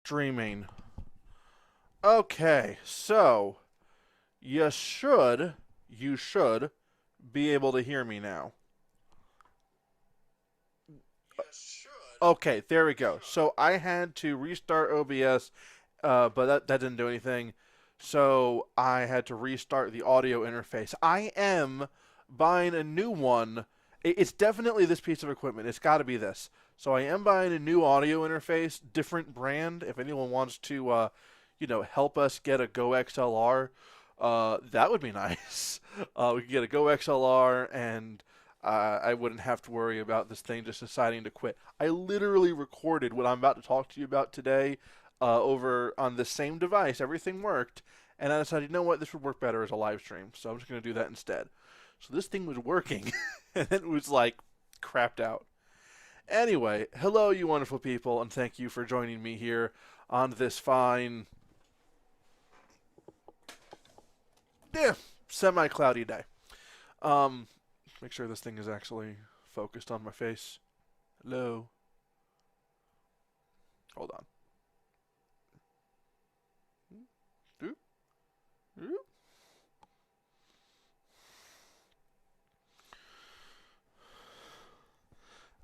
Streaming. Okay, so you should you should be able to hear me now. Okay, there we go. So I had to restart OBS, but that didn't do anything. So I had to restart the audio interface. I am buying a new one. It's definitely this piece of equipment. It's got to be this. So I am buying a new audio interface, different brand. If anyone wants to, help us get a Go XLR, that would be nice. We could get a Go XLR, and I wouldn't have to worry about this thing just deciding to quit. I literally recorded what I'm about to talk to you about today over on the same device. Everything worked, and I decided, you know what, this would work better as a live stream, so I'm just going to do that instead. So this thing was working, and it was like crapped out. Anyway, hello, you wonderful people, and thank you for joining me here on this fine, yeah, semi-cloudy day. Um, Make sure this thing is actually focused on my face. Hello. Hold on. Oop, oop.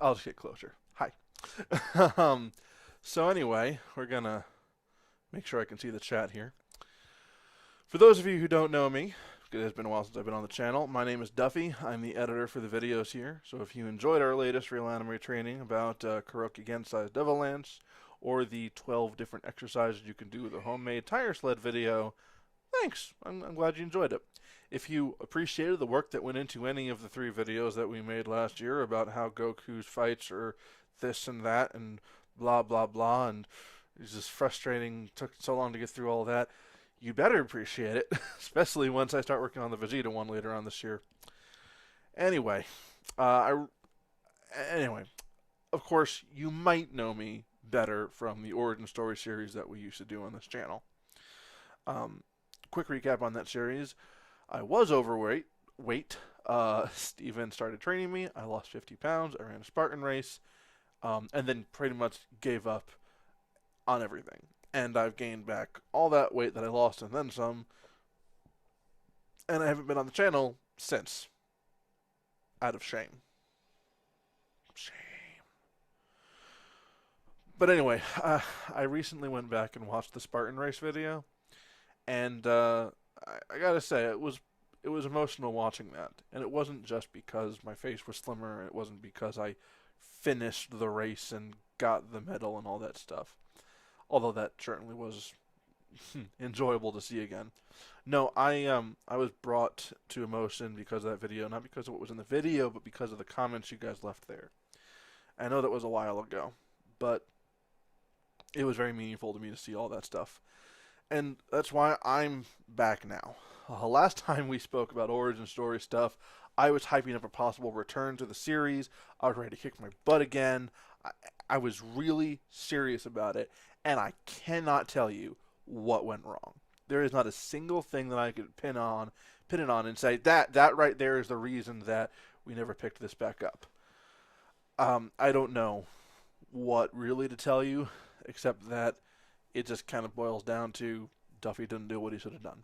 I'll just get closer. Hi. um, so anyway, we're gonna make sure I can see the chat here. For those of you who don't know me, it has been a while since I've been on the channel. My name is Duffy. I'm the editor for the videos here. So if you enjoyed our latest real anime training about Kuroki Gensai's Devil Lance, or the 12 different exercises you can do with a homemade tire sled video, thanks. I'm glad you enjoyed it. If you appreciated the work that went into any of the 3 videos that we made last year about how Goku's fights are this and that and blah blah blah, and it's just frustrating, took so long to get through all that, you better appreciate it, especially once I start working on the Vegeta one later on this year. Anyway, anyway, of course, you might know me better from the origin story series that we used to do on this channel. Quick recap on that series: I was overweight. Steven started training me. I lost 50 pounds. I ran a Spartan race, and then pretty much gave up on everything. And I've gained back all that weight that I lost and then some. And I haven't been on the channel since. Out of shame. Shame. But anyway, I recently went back and watched the Spartan race video. And I gotta say, it was emotional watching that. And it wasn't just because my face was slimmer. It wasn't because I finished the race and got the medal and all that stuff. Although that certainly was enjoyable to see again. No, I was brought to emotion because of that video, not because of what was in the video, but because of the comments you guys left there. I know that was a while ago, but it was very meaningful to me to see all that stuff. And that's why I'm back now. Last time we spoke about origin story stuff, I was hyping up a possible return to the series. I was ready to kick my butt again. I was really serious about it, and I cannot tell you what went wrong. There is not a single thing that I could pin it on and say that right there is the reason that we never picked this back up. I don't know what really to tell you, except that it just kind of boils down to Duffy didn't do what he should have done.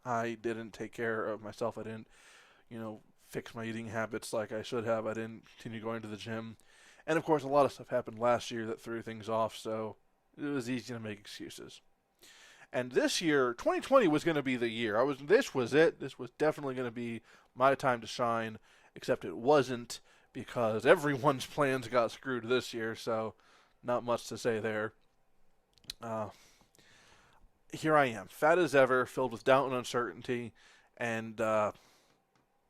I didn't take care of myself. I didn't, fix my eating habits like I should have. I didn't continue going to the gym. And of course, a lot of stuff happened last year that threw things off, so it was easy to make excuses. And this year, 2020 was going to be the year. This was it. This was definitely going to be my time to shine, except it wasn't because everyone's plans got screwed this year, so not much to say there. Here I am, fat as ever, filled with doubt and uncertainty, and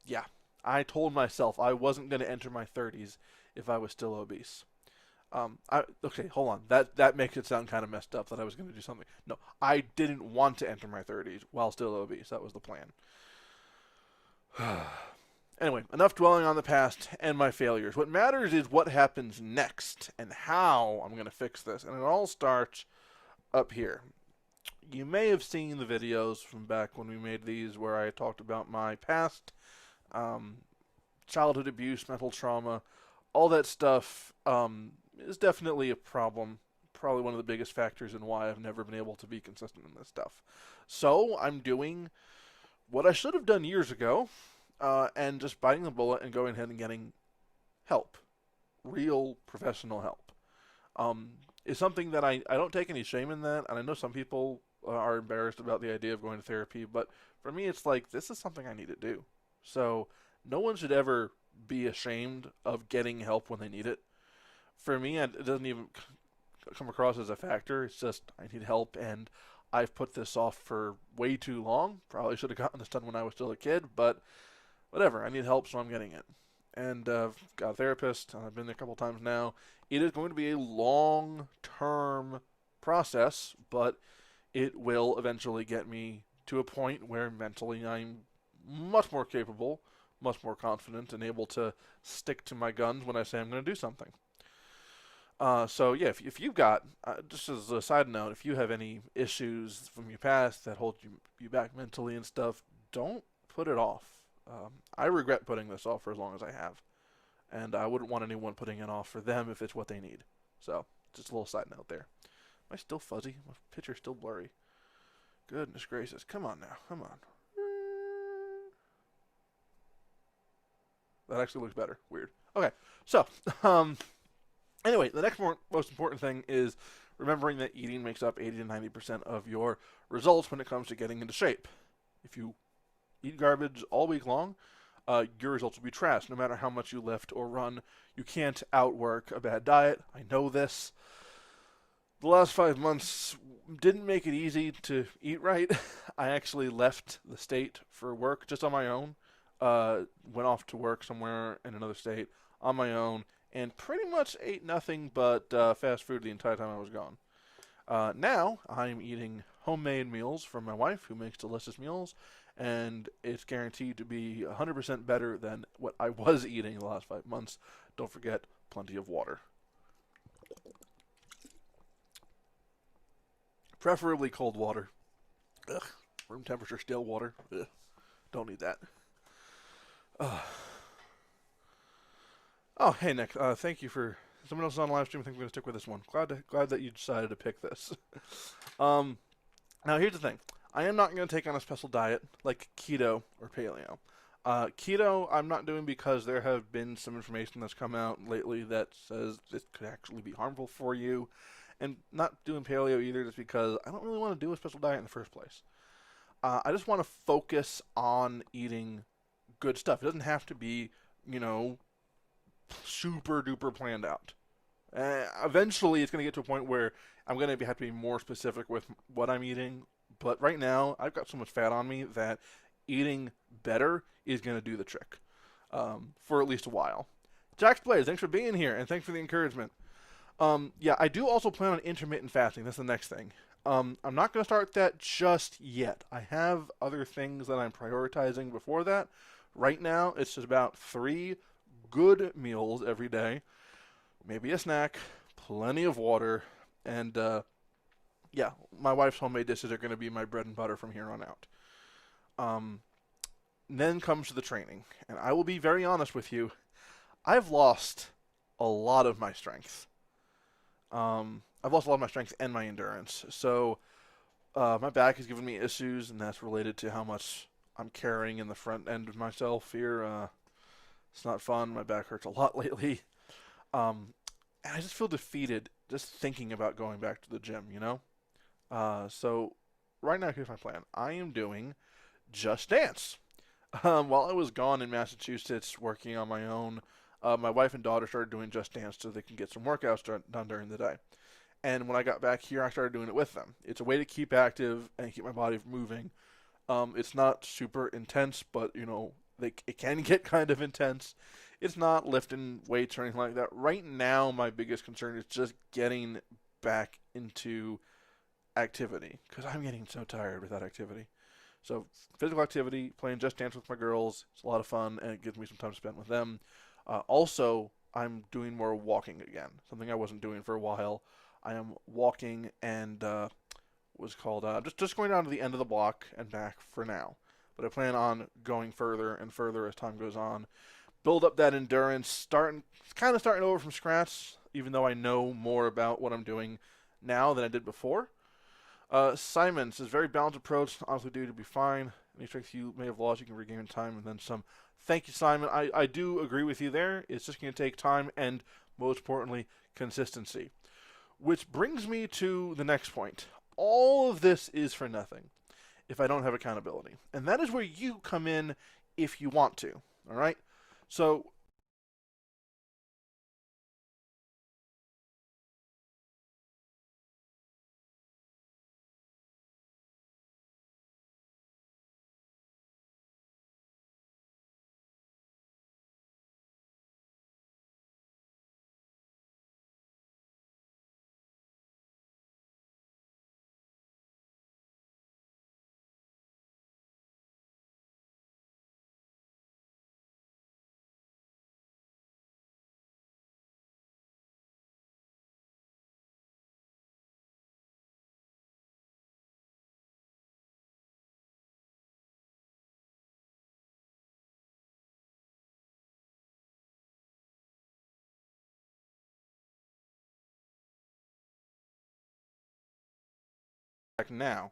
yeah, I told myself I wasn't going to enter my 30s if I was still obese. Okay, hold on. That makes it sound kind of messed up that I was going to do something. No, I didn't want to enter my 30s while still obese. That was the plan. Anyway, enough dwelling on the past and my failures. What matters is what happens next and how I'm going to fix this. And it all starts up here. You may have seen the videos from back when we made these where I talked about my past, childhood abuse, mental trauma, all that stuff is definitely a problem probably one of the biggest factors in why I've never been able to be consistent in this stuff. So I'm doing what I should have done years ago, and just biting the bullet and going ahead and getting help, real professional help. Um, is something that I don't take any shame in that, and I know some people are embarrassed about the idea of going to therapy, but for me, it's like this is something I need to do. So no one should ever be ashamed of getting help when they need it. For me, it doesn't even come across as a factor. It's just I need help, and I've put this off for way too long. Probably should have gotten this done when I was still a kid, but whatever. I need help, so I'm getting it. And I've got a therapist. I've been there a couple times now. It is going to be a long-term process, but it will eventually get me to a point where mentally I'm much more capable, much more confident, and able to stick to my guns when I say I'm going to do something. So yeah, if you've got, just as a side note, if you have any issues from your past that hold you back mentally and stuff, don't put it off. I regret putting this off for as long as I have, and I wouldn't want anyone putting it off for them if it's what they need. So just a little side note there. Am I still fuzzy? My picture's still blurry. Goodness gracious. Come on now. Come on. That actually looks better. Weird. Okay. So, anyway, the next most important thing is remembering that eating makes up 80 to 90% of your results when it comes to getting into shape. If you eat garbage all week long, your results will be trash. No matter how much you lift or run, you can't outwork a bad diet. I know this. The last 5 months didn't make it easy to eat right. I actually left the state for work just on my own. Went off to work somewhere in another state on my own and pretty much ate nothing but fast food the entire time I was gone. Now I'm eating homemade meals from my wife, who makes delicious meals, and it's guaranteed to be 100% better than what I was eating the last 5 months. Don't forget, plenty of water. Preferably cold water. Ugh. Room temperature still water. Ugh. Don't need that. Oh, hey Nick. Thank you for someone else is on live stream. I think we're gonna stick with this one. Glad that you decided to pick this. Now here's the thing. I am not gonna take on a special diet like keto or paleo. Keto I'm not doing because there have been some information that's come out lately that says it could actually be harmful for you. And not doing paleo either just because I don't really want to do a special diet in the first place. I just want to focus on eating good stuff. It doesn't have to be, super duper planned out. Eventually, it's going to get to a point where I'm going to have to be more specific with what I'm eating. But right now, I've got so much fat on me that eating better is going to do the trick for at least a while. Jax Blaze, thanks for being here, and thanks for the encouragement. Yeah, I do also plan on intermittent fasting. That's the next thing. I'm not going to start that just yet. I have other things that I'm prioritizing before that. Right now, it's just about 3 good meals every day, maybe a snack, plenty of water, and yeah, my wife's homemade dishes are going to be my bread and butter from here on out. Then comes the training, and I will be very honest with you. I've lost a lot of my strength. I've lost a lot of my strength and my endurance. So my back has given me issues, and that's related to how much I'm carrying in the front end of myself here. It's not fun. My back hurts a lot lately. And I just feel defeated just thinking about going back to the gym, So right now, here's my plan. I am doing Just Dance. While I was gone in Massachusetts working on my own, my wife and daughter started doing Just Dance so they can get some workouts done during the day. And when I got back here, I started doing it with them. It's a way to keep active and keep my body moving. It's not super intense, but, it can get kind of intense. It's not lifting weights or anything like that. Right now, my biggest concern is just getting back into activity because I'm getting so tired without activity. So physical activity, playing Just Dance with my girls, it's a lot of fun, and it gives me some time to spend with them. Also, I'm doing more walking again, something I wasn't doing for a while. I am walking and was called just going down to the end of the block and back for now. But I plan on going further and further as time goes on. Build up that endurance, starting over from scratch, even though I know more about what I'm doing now than I did before. Simon says, very balanced approach. Honestly, dude, you'll be fine. Any tricks you may have lost, you can regain in time and then some. Thank you, Simon. I do agree with you there. It's just going to take time and, most importantly, consistency. Which brings me to the next point. All of this is for nothing if I don't have accountability. And that is where you come in if you want to. All right? So back now.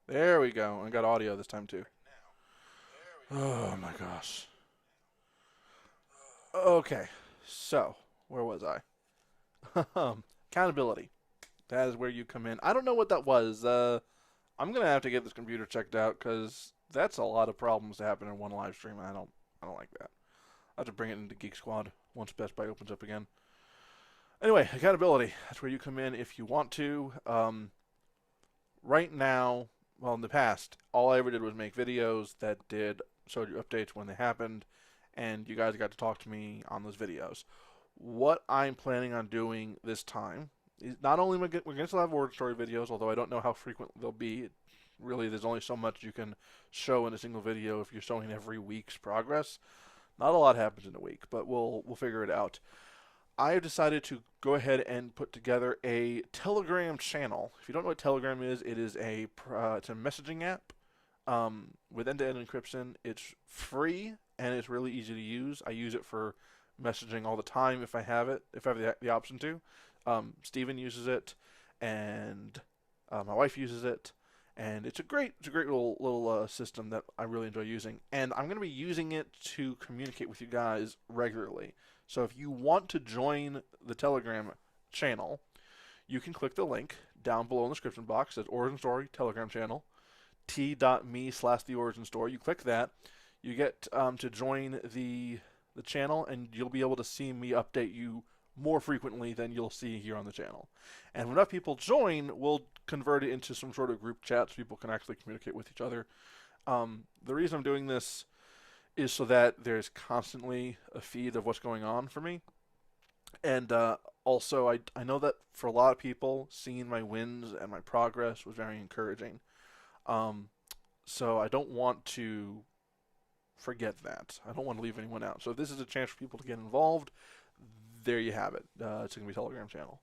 There we go. I got audio this time too. Oh my gosh. Okay. So, where was I? Accountability. That is where you come in. I don't know what that was. I'm gonna have to get this computer checked out because that's a lot of problems to happen in one live stream. I don't like that. I have to bring it into Geek Squad once Best Buy opens up again. Anyway, accountability. That's where you come in if you want to. Right now, well, in the past, all I ever did was make videos that showed you updates when they happened, and you guys got to talk to me on those videos. What I'm planning on doing this time is not only we're going to still have origin story videos, although I don't know how frequent they'll be. Really, there's only so much you can show in a single video if you're showing every week's progress. Not a lot happens in a week, but we'll figure it out. I have decided to go ahead and put together a Telegram channel. If you don't know what Telegram is, it is it's a messaging app with end-to-end encryption. It's free and it's really easy to use. I use it for messaging all the time if I have the option to. Steven uses it, and my wife uses it, and it's a great little system that I really enjoy using. And I'm going to be using it to communicate with you guys regularly. So if you want to join the Telegram channel, you can click the link down below in the description box. It says Origin Story Telegram channel, t.me/the Origin Story. You click that, you get to join the channel, and you'll be able to see me update you more frequently than you'll see here on the channel. And when enough people join, we'll convert it into some sort of group chat so people can actually communicate with each other. The reason I'm doing this is so that there's constantly a feed of what's going on for me. And also, I know that for a lot of people, seeing my wins and my progress was very encouraging. So I don't want to forget that. I don't want to leave anyone out. So if this is a chance for people to get involved, there you have it. It's going to be a Telegram channel.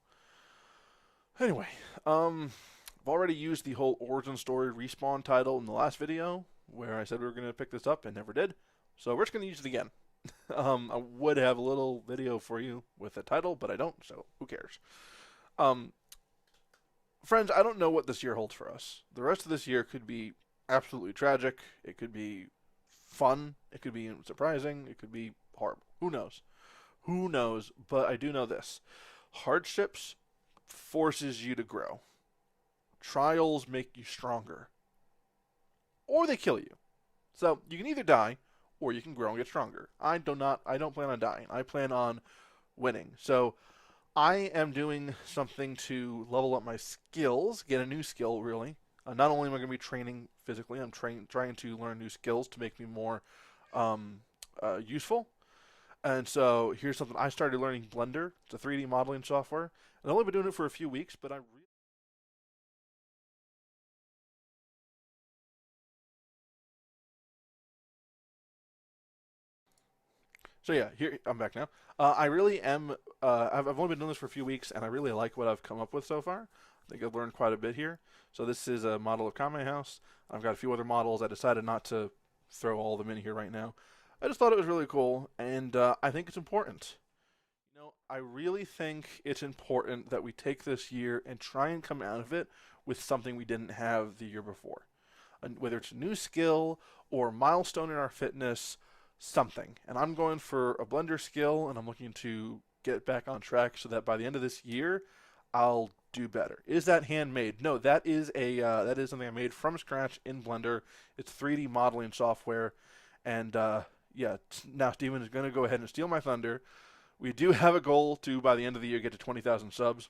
Anyway, I've already used the whole origin story respawn title in the last video, where I said we were going to pick this up and never did. So we're just going to use it again. I would have a little video for you with a title, but I don't, so who cares? Friends, I don't know what this year holds for us. The rest of this year could be absolutely tragic. It could be fun. It could be surprising. It could be horrible. Who knows? Who knows? But I do know this. Hardships forces you to grow. Trials make you stronger. Or they kill you. So you can either die, or you can grow and get stronger. I don't plan on dying. I plan on winning. So I am doing something to level up my skills, get a new skill, really. Not only am I going to be training physically, I'm trying to learn new skills to make me more useful. And so here's something. I started learning Blender. It's a 3D modeling software. I've only been doing it for a few weeks, but So yeah, here I'm back now. I really am. I've only been doing this for a few weeks, and I really like what I've come up with so far. I think I've learned quite a bit here. So this is a model of Kame House. I've got a few other models. I decided not to throw all of them in here right now. I just thought it was really cool, and I think it's important. You know, I really think it's important that we take this year and try and come out of it with something we didn't have the year before. And whether it's a new skill or milestone in our fitness, something. And I'm going for a blender skill, and I'm looking to get back on track so that by the end of this year, I'll do better. Is that handmade? No, that is something I made from scratch in Blender. It's 3D modeling software, and yeah. Now Steven is going to go ahead and steal my thunder. We do have a goal to, by the end of the year, get to 20,000 subs.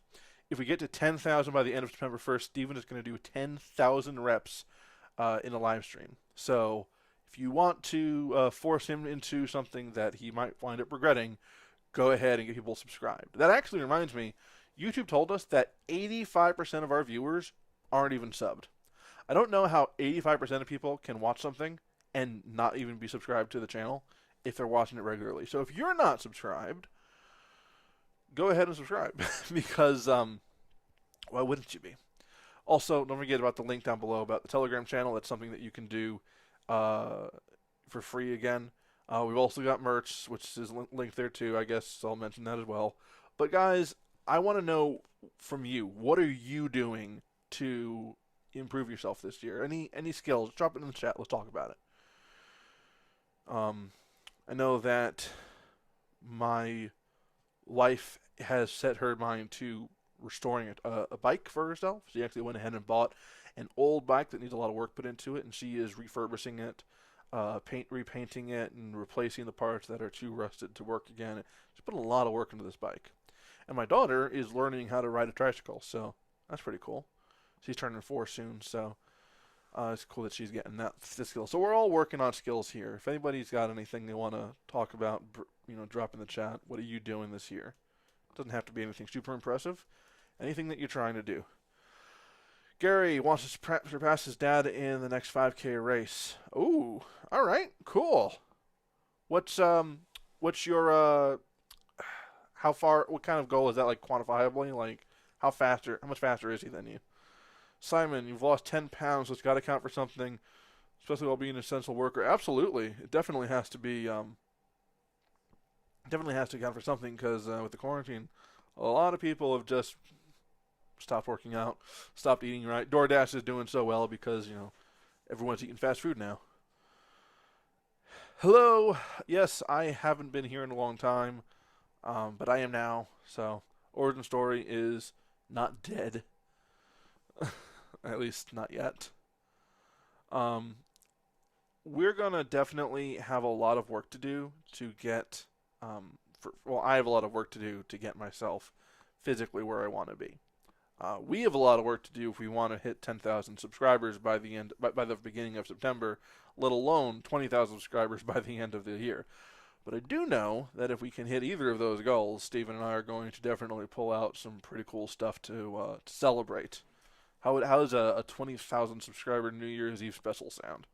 If we get to 10,000 by the end of September 1st, Steven is going to do 10,000 reps in a live stream. So if you want to force him into something that he might wind up regretting, go ahead and get people subscribed. That actually reminds me, YouTube told us that 85% of our viewers aren't even subbed. I don't know how 85% of people can watch something and not even be subscribed to the channel if they're watching it regularly. So if you're not subscribed, go ahead and subscribe because why wouldn't you be? Also, don't forget about the link down below about the Telegram channel. That's something that you can do for free again. We've also got merch, which is linked there too. I guess I'll mention that as well. But guys, I want to know from you, what are you doing to improve yourself this year? Any skills? Drop it in the chat. Let's talk about it. I know that my wife has set her mind to restoring a bike for herself. She actually went ahead and bought an old bike that needs a lot of work put into it, and she is refurbishing it, repainting it, and replacing the parts that are too rusted to work again. She's put a lot of work into this bike. And my daughter is learning how to ride a tricycle, so that's pretty cool. She's turning 4 soon, so it's cool that she's getting that skill. So we're all working on skills here. If anybody's got anything they want to talk about, drop in the chat. What are you doing this year? It doesn't have to be anything super impressive. Anything that you're trying to do. Gary wants to surpass his dad in the next 5K race. Ooh, all right, cool. What's your how far? What kind of goal is that? Like quantifiably, like how much faster is he than you? Simon, you've lost 10 pounds, so it's got to count for something, especially while being an essential worker. Absolutely, it definitely has to be. Definitely has to count for something because with the quarantine, a lot of people have just stopped working out, stopped eating right. DoorDash is doing so well because everyone's eating fast food now. Hello. Yes, I haven't been here in a long time, but I am now. So origin story is not dead. At least not yet. We're gonna definitely have a lot of work to do to get. I have a lot of work to do to get myself physically where I want to be. We have a lot of work to do if we want to hit 10,000 subscribers by the beginning of September, let alone 20,000 subscribers by the end of the year. But I do know that if we can hit either of those goals, Steven and I are going to definitely pull out some pretty cool stuff to celebrate. How does a 20,000 subscriber New Year's Eve special sound?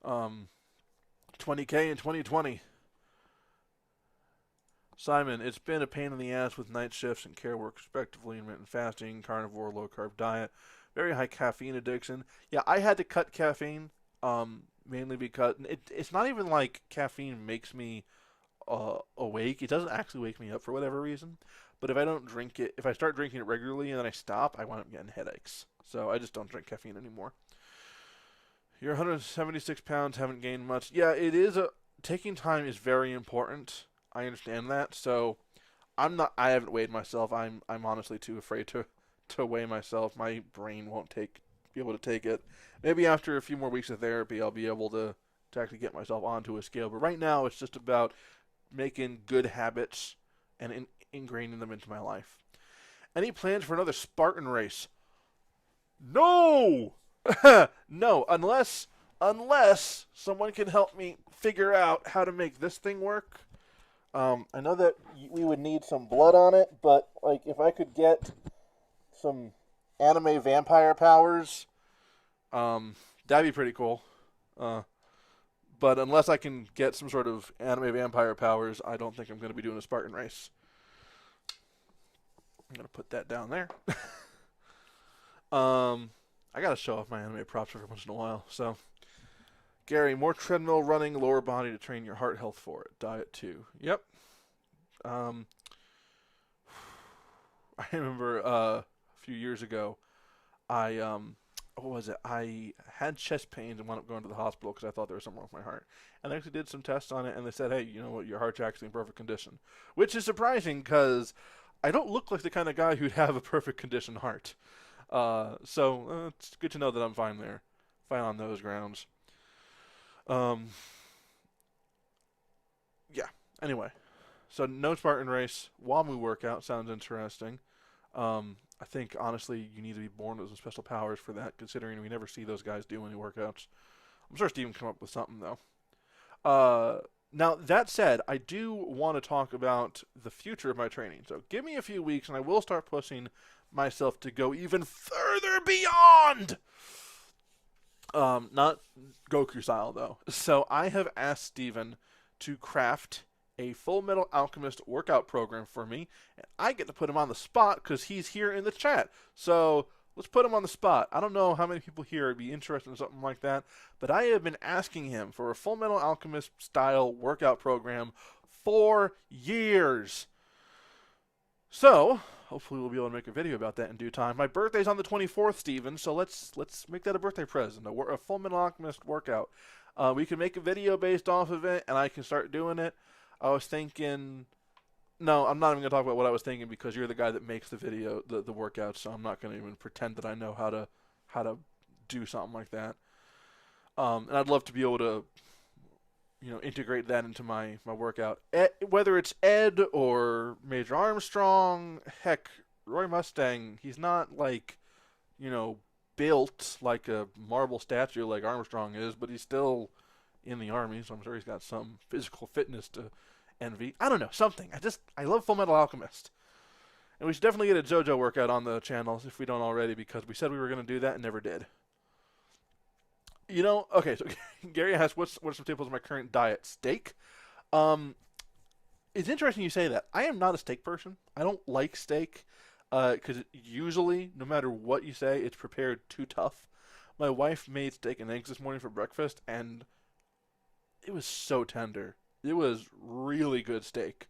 20K in 2020. Simon, it's been a pain in the ass with night shifts and care work, respectively, intermittent fasting, carnivore, low-carb diet, very high caffeine addiction. Yeah, I had to cut caffeine, mainly because it's not even like caffeine makes me awake. It doesn't actually wake me up for whatever reason. But if I start drinking it regularly and then I stop, I wind up getting headaches. So I just don't drink caffeine anymore. You're 176 pounds, haven't gained much. Yeah, taking time is very important. I understand that. So I haven't weighed myself. I'm honestly too afraid to weigh myself. My brain won't be able to take it. Maybe after a few more weeks of therapy, I'll be able to actually get myself onto a scale. But right now, it's just about making good habits and ingraining them into my life. Any plans for another Spartan race? No! No, unless someone can help me figure out how to make this thing work. I know that we would need some blood on it, but if I could get some anime vampire powers, that'd be pretty cool. But unless I can get some sort of anime vampire powers, I don't think I'm going to be doing a Spartan race. I'm going to put that down there. I got to show off my anime props every once in a while. So, Gary, more treadmill running, lower body to train your heart health for it. Diet too. Yep. I remember a few years ago, I what was it? I had chest pains and wound up going to the hospital because I thought there was something wrong with my heart. And they actually did some tests on it, and they said, "Hey, you know what? Your heart's actually in perfect condition," which is surprising because I don't look like the kind of guy who'd have a perfect condition heart. It's good to know that I'm fine there, fine on those grounds. Um, yeah. Anyway, so no Spartan race. WAMU workout sounds interesting. I think honestly, you need to be born with some special powers for that, considering we never see those guys do any workouts. I'm sure Steven can come up with something though. Now that said, I do want to talk about the future of my training. So give me a few weeks, and I will start pushing myself to go even further beyond. Not Goku style though. So I have asked Steven to craft a Full Metal Alchemist workout program for me, and I get to put him on the spot because he's here in the chat. So let's put him on the spot. I don't know how many people here would be interested in something like that, but I have been asking him for a Full Metal Alchemist style workout program for years. So hopefully we'll be able to make a video about that in due time. My birthday's on the 24th, Steven, so let's make that a birthday present, a Full Metal Alchemist workout. We can make a video based off of it, and I can start doing it. I was thinking, no, I'm not even going to talk about what I was thinking because you're the guy that makes the video, the workouts, so I'm not going to even pretend that I know how to do something like that. And I'd love to be able to, integrate that into my workout. Whether it's Ed or Major Armstrong, heck, Roy Mustang, he's not like, built like a marble statue like Armstrong is, but he's still in the Army, so I'm sure he's got some physical fitness to envy. I don't know, something. I love Full Metal Alchemist. And we should definitely get a JoJo workout on the channel if we don't already, because we said we were going to do that and never did. Okay, so Gary asked, what are some staples of my current diet? Steak. It's interesting you say that. I am not a steak person. I don't like steak because usually, no matter what you say, it's prepared too tough. My wife made steak and eggs this morning for breakfast, and it was so tender. It was really good steak.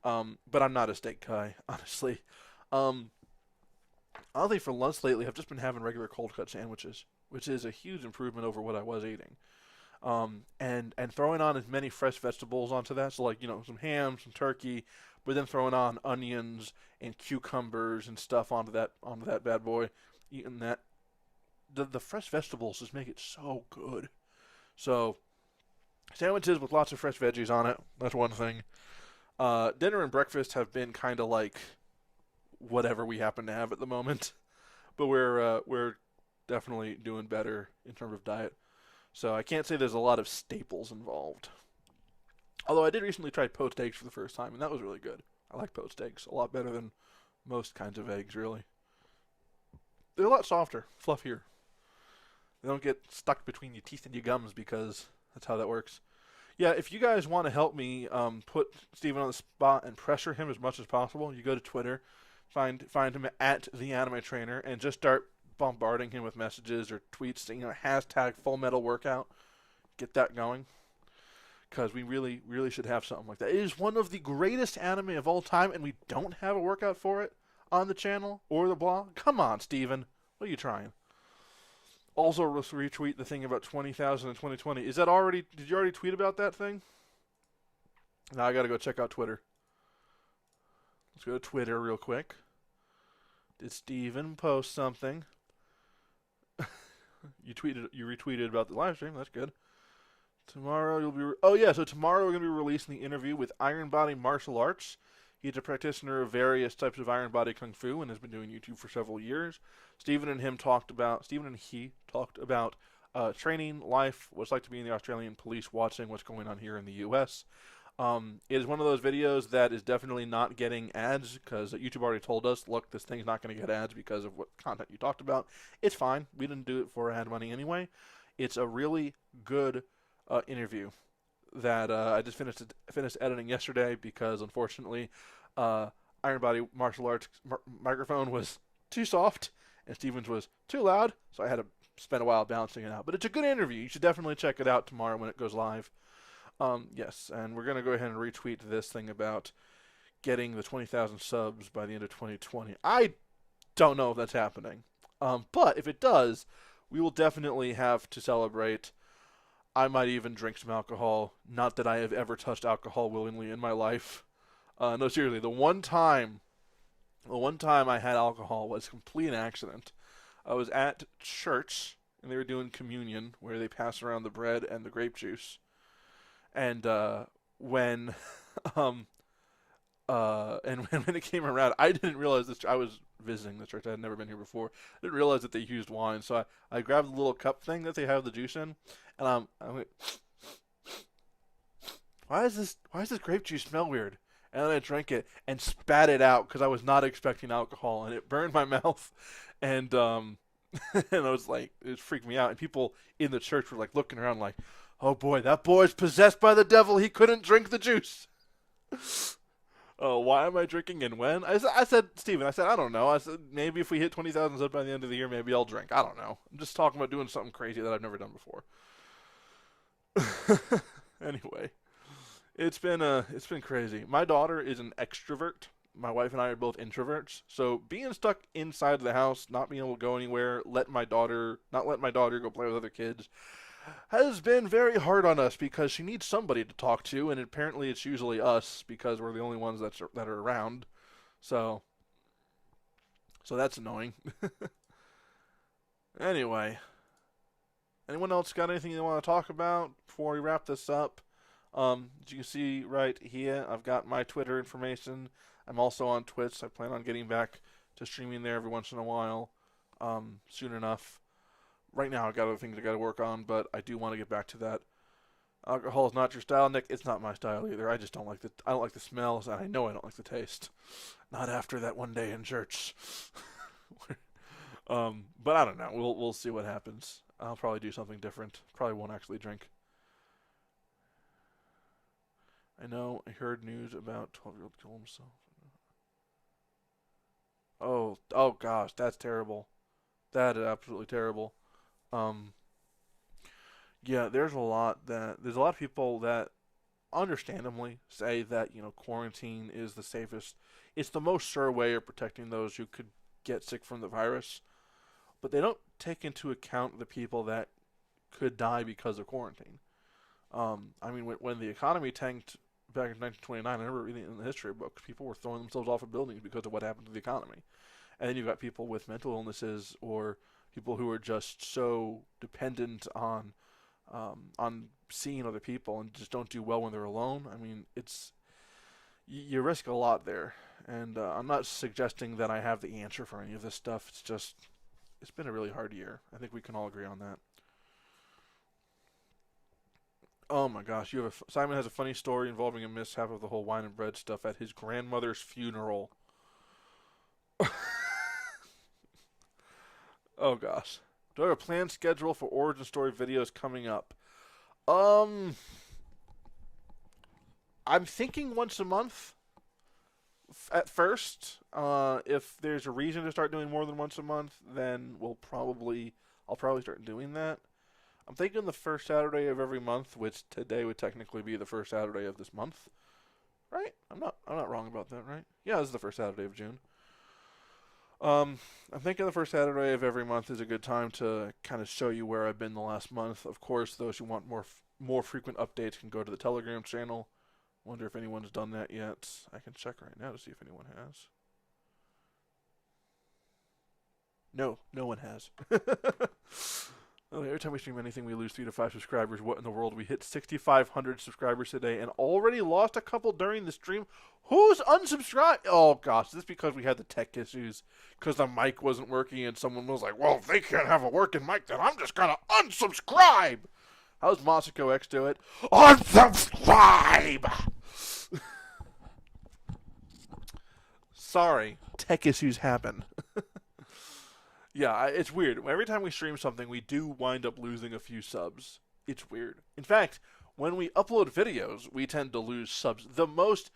But I'm not a steak guy, honestly. Honestly, for lunch lately, I've just been having regular cold cut sandwiches, which is a huge improvement over what I was eating. And throwing on as many fresh vegetables onto that, so like some ham, some turkey, but then throwing on onions and cucumbers and stuff onto that bad boy, eating that. The fresh vegetables just make it so good. So sandwiches with lots of fresh veggies on it. That's one thing. Dinner and breakfast have been kind of like whatever we happen to have at the moment, but we're definitely doing better in terms of diet. So I can't say there's a lot of staples involved. Although I did recently try poached eggs for the first time, and that was really good. I like poached eggs a lot better than most kinds of eggs, really. They're a lot softer, fluffier. They don't get stuck between your teeth and your gums because that's how that works. Yeah, if you guys want to help me put Steven on the spot and pressure him as much as possible, you go to Twitter, find him at the Anime Trainer, and just start bombarding him with messages or tweets, hashtag Full Metal Workout. Get that going, because we really, really should have something like that. It is one of the greatest anime of all time, and we don't have a workout for it on the channel or the blog. Come on, Steven. What are you trying? Also, retweet the thing about 20,000 in 2020. Is that already? Did you already tweet about that thing? Now I gotta go check out Twitter. Let's go to Twitter real quick. Did Steven post something? You retweeted about the live stream. That's good. Tomorrow you'll be. So tomorrow we're gonna be releasing the interview with Iron Body Martial Arts. He's a practitioner of various types of Iron Body Kung Fu and has been doing YouTube for several years. Stephen and he talked about training, life, what it's like to be in the Australian police, watching what's going on here in the U.S. It is one of those videos that is definitely not getting ads because YouTube already told us, look, this thing's not going to get ads because of what content you talked about. It's fine. We didn't do it for ad money anyway. It's a really good interview that I just finished editing yesterday because unfortunately Iron Body Martial Arts microphone was too soft and Steven's was too loud, so I had to spend a while balancing it out. But it's a good interview. You should definitely check it out tomorrow when it goes live. Yes, and we're going to go ahead and retweet this thing about getting the 20,000 subs by the end of 2020. I don't know if that's happening. But if it does, we will definitely have to celebrate. I might even drink some alcohol. Not that I have ever touched alcohol willingly in my life. No, seriously, the one time I had alcohol was a complete accident. I was at church and they were doing communion where they pass around the bread and the grape juice. And when um when it came around, I didn't realize this. I was visiting the church. I had never been here before. I didn't realize that they used wine. So I grabbed the little cup thing that they have the juice in, and I went, why does this grape juice smell weird? And then I drank it and spat it out because I was not expecting alcohol, and it burned my mouth, and and I was like, it freaked me out. And people in the church were like looking around like, oh boy, that boy's possessed by the devil. He couldn't drink the juice. Oh, why am I drinking and when? I said, Steven, I don't know. I said, maybe if we hit 20,000 subs by the end of the year, maybe I'll drink. I don't know. I'm just talking about doing something crazy that I've never done before. Anyway, it's been crazy. My daughter is an extrovert. My wife and I are both introverts. So being stuck inside of the house, not being able to go anywhere, not let my daughter go play with other kids, has been very hard on us because she needs somebody to talk to, and apparently it's usually us because we're the only ones that are around. So that's annoying. Anyway, anyone else got anything they want to talk about before we wrap this up? As you can see right here, I've got my Twitter information. I'm also on Twitch. I plan on getting back to streaming there every once in a while, soon enough. Right now, I've got other things I got to work on, but I do want to get back to that. Alcohol is not your style, Nick. It's not my style either. I just don't like the smells, and I know I don't like the taste. Not after that one day in church. But I don't know. We'll see what happens. I'll probably do something different. Probably won't actually drink. I know. I heard news about 12-year-old killed himself. Oh gosh, that's terrible. That is absolutely terrible. Um, yeah, there's a lot of people that understandably say that, quarantine is the safest. It's the most sure way of protecting those who could get sick from the virus, but they don't take into account the people that could die because of quarantine. I mean, when the economy tanked back in 1929, I remember reading in the history books, people were throwing themselves off of buildings because of what happened to the economy. And then you've got people with mental illnesses or people who are just so dependent on seeing other people and just don't do well when they're alone. I mean, you risk a lot there, and I'm not suggesting that I have the answer for any of this stuff. It's been a really hard year. I think we can all agree on that. Oh my gosh, Simon has a funny story involving a mishap of the whole wine and bread stuff at his grandmother's funeral. Oh gosh. Do I have a planned schedule for origin story videos coming up? I'm thinking once a month at first. If there's a reason to start doing more than once a month, then I'll probably start doing that. I'm thinking the first Saturday of every month, which today would technically be the first Saturday of this month. Right? I'm not wrong about that, right? Yeah, this is the first Saturday of June. I'm thinking the first Saturday of every month is a good time to kind of show you where I've been the last month. Of course, those who want more frequent updates can go to the Telegram channel. Wonder if anyone's done that yet. I can check right now to see if anyone has. No one has. Every time we stream anything, we lose 3 to 5 subscribers. What in the world? We hit 6,500 subscribers today and already lost a couple during the stream. Who's unsubscribed? Oh, gosh. Is this because we had the tech issues? Because the mic wasn't working and someone was like, well, if they can't have a working mic, then I'm just going to unsubscribe. How's Masako X do it? Unsubscribe! Sorry. Tech issues happen. Yeah, it's weird. Every time we stream something, we do wind up losing a few subs. It's weird. In fact, when we upload videos, we tend to lose subs. The most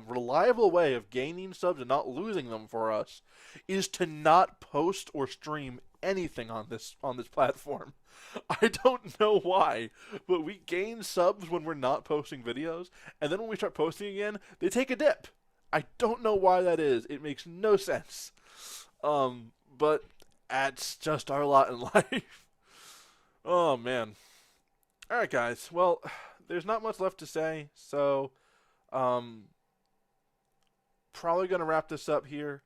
reliable way of gaining subs and not losing them for us is to not post or stream anything on this platform. I don't know why, but we gain subs when we're not posting videos, and then when we start posting again, they take a dip. I don't know why that is. It makes no sense. But that's just our lot in life. Oh man. All right, guys. Well, there's not much left to say, so probably gonna wrap this up here.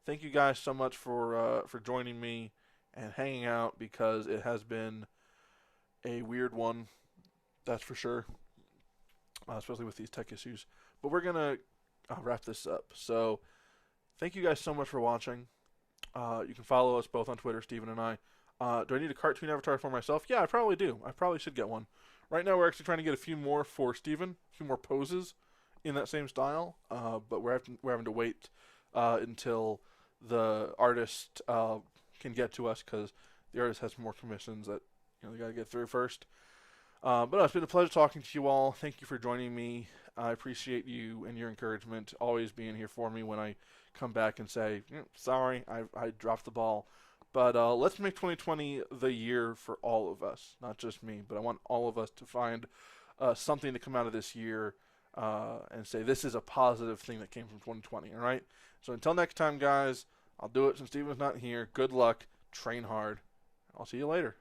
Thank you guys so much for joining me and hanging out because it has been a weird one, that's for sure, especially with these tech issues. But we're gonna wrap this up. So thank you guys so much for watching. You can follow us both on Twitter, Steven and I. Do I need a cartoon avatar for myself? Yeah, I probably do. I probably should get one. Right now, we're actually trying to get a few more for Steven, a few more poses in that same style. But we're having to wait until the artist can get to us because the artist has more commissions that they got to get through first. But it's been a pleasure talking to you all. Thank you for joining me. I appreciate you and your encouragement, always being here for me when I come back and say, sorry, I dropped the ball. But let's make 2020 the year for all of us, not just me. But I want all of us to find something to come out of this year and say this is a positive thing that came from 2020, all right? So until next time, guys, I'll do it since Steven's not here. Good luck. Train hard. I'll see you later.